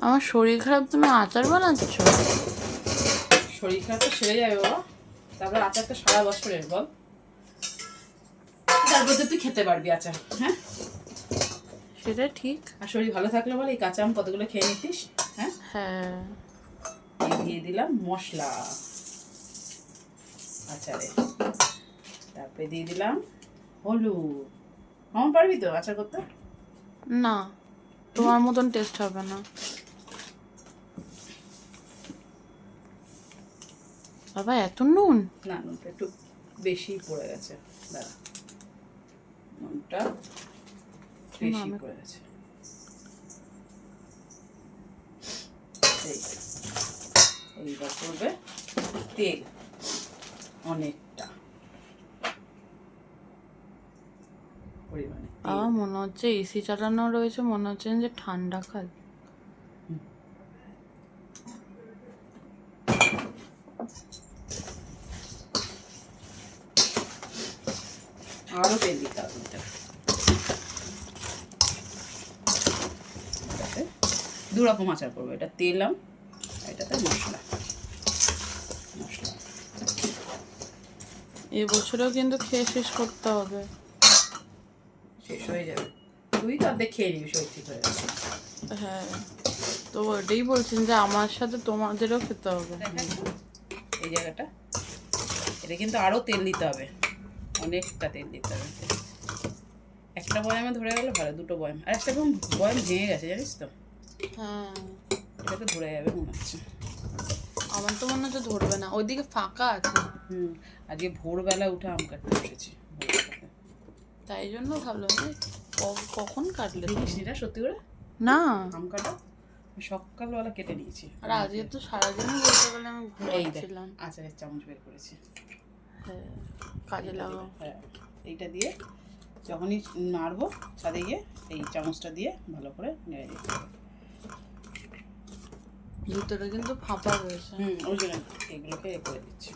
আমার শরীর খারাপ, তুমি আচার বানাচ্ছ? শরীর খারাপ তো সেরে যাবে বাবা, তারপর আচারটা সারা বছরের বল, তারপর তো তুই খেতে পারবি আচার। হ্যাঁ সেটা ঠিক। আর শরীর ভালো থাকলে বলে এই কাঁচা আম কতগুলো খেয়ে নিতিস। হ্যাঁ হ্যাঁ, দিয়ে দিলাম মশলা আচারে, তারপরে দিয়ে দিলাম হলুদ। আমার পারবি তো আচার করতে? না তোমার মতন টেস্ট হবে না বাবা। এত নুন? না, নুনটা একটু বেশি পড়ে গেছে, দাঁড়া, নুনটা বেশি পড়ে গেছে। এইবার করবে তেল অনেকটা পরিমাণে। আমার মনে হচ্ছে এসি চালানো রয়েছে, মনে হচ্ছে যে ঠান্ডা কাল। আরো তেল দিতে হবে। দু রকম আচার করবো, এটা তেলাম, এটাতে মশলা। এবছরেও কিন্তু খেয়ে শেষ করতে হবে। শেষ হয়ে যাবে, তুই তো অর্ধেক খেয়ে নিবি, শরীর ঠিক হয়ে যাবে। হ্যাঁ, তো ওটাই বলছেন যে আমার সাথে তোমাদেরও খেতে হবে। এই জায়গাটা, এটা কিন্তু আরো তেল দিতে হবে, অনেকটা তেল দিতে হবে। একটা বয়ামে ধরে গেলে ভালো, দুটো বয়াম, আর একটা বয়াম ভেঙে গেছে জানিস তো। হ্যাঁ, এটা তো ধরে যাবে মনে হচ্ছে। আমার তো মনে হচ্ছে ধরবে না, ওইদিকে ফাঁকা আছে। আজকে ভোরবেলা উঠে আম কাটতে বসেছি, তাই জন্য ভাবলাম যে কখন কাটলে? দেখিস এটা সত্যি করে না, আম কাটা সকালবেলা কেটে নিয়েছি। আর আজকে তো সারাদিনই বলতে গেলে আমি ঘুমাচ্ছিলাম। আচারের চামচ বের করেছি। হ্যাঁ, কাজে লাগাও। হ্যাঁ, এইটা দিয়ে যখনই নাড়বো ছাদে গিয়ে এই চামচটা দিয়ে ভালো করে নেড়ে দিতে হবে। ভিতরে কিন্তু ফাঁপা রয়েছে। ওই জন্য এগুলোকে করে দিচ্ছি।